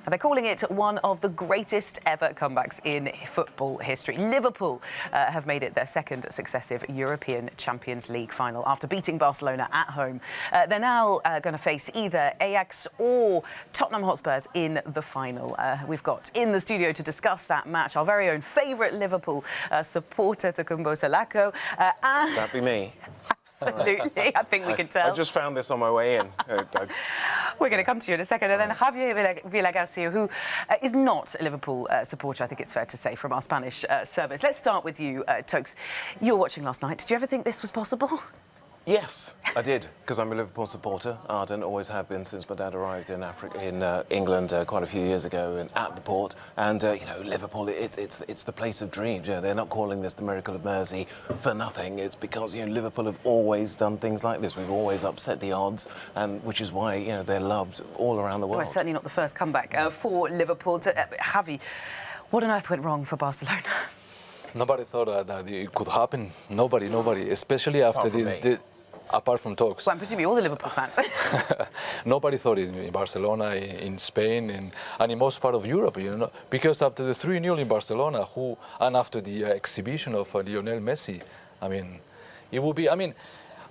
They're calling it one of the greatest ever comebacks in football history. Liverpool have made it their second successive European Champions League final after beating Barcelona at home. They're now going to face either Ajax or Tottenham Hotspurs in the final. We've got in the studio to discuss that match our very own favourite Liverpool supporter, Takumbo Salako. That'd be me. Absolutely, I think we can tell. I just found this on my way in. We're going to come to you in a second. And then Javier Villagarcia, who is not a Liverpool supporter, I think it's fair to say, from our Spanish service. Let's start with you, Tokes. You were watching last night. Did you ever think this was possible? Yes, I did, because I'm a Liverpool supporter. Ardent, always have been since my dad arrived in England quite a few years ago and at the port. And you know, Liverpool, it's the place of dreams. You know, they're not calling this the Miracle of Mersey for nothing. It's because Liverpool have always done things like this. We've always upset the odds, and which is why they're loved all around the world. Well, certainly not the first comeback for Liverpool. Javi, what on earth went wrong for Barcelona? Nobody thought that it could happen. Nobody, especially after this. Apart from talks. Well, I'm presuming all the Liverpool fans. Nobody thought it in Barcelona, in Spain, and in most part of Europe, because after the 3-0 in Barcelona, and after the exhibition of Lionel Messi, it would be,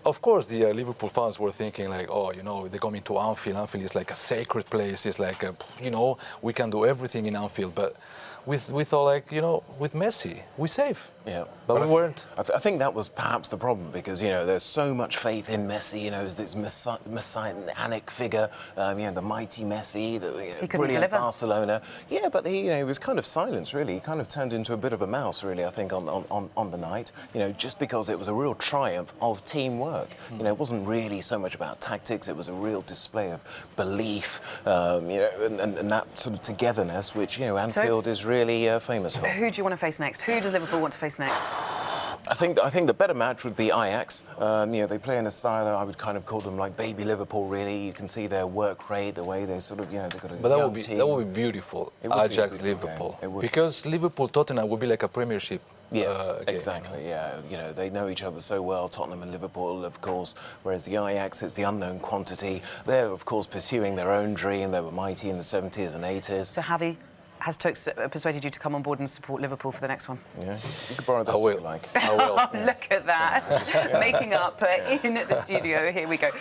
of course, the Liverpool fans were thinking like, oh, they're coming to Anfield. Anfield is like a sacred place. It's like, we can do everything in Anfield. But we thought like, with Messi, we're safe. Yeah. But we weren't. I think that was perhaps the problem because, there's so much faith in Messi, as this messianic figure, the mighty Messi, the brilliant Barcelona. Yeah, but he was kind of silenced, really. He kind of turned into a bit of a mouse, really, I think, on the night, just because it was a real triumph of teamwork. It wasn't really so much about tactics. It was a real display of belief, and that sort of togetherness, which, Anfield is really famous for. Who do you want to face next? Who does Liverpool want to face next? I think the better match would be Ajax. They play in a style I would kind of call them like baby Liverpool. Really, you can see their work rate, the way they sort of they've got a But young team. that would be beautiful. Ajax Liverpool, because Liverpool Tottenham would be like a Premiership. Yeah, exactly. Yeah, they know each other so well. Tottenham and Liverpool, of course. Whereas the Ajax, it's the unknown quantity. They're of course pursuing their own dream. They were mighty in the 70s and 80s. So Javi, has Tokes persuaded you to come on board and support Liverpool for the next one? Yeah, you can borrow this if you like. I will. Look at that. Making up in the studio. Here we go.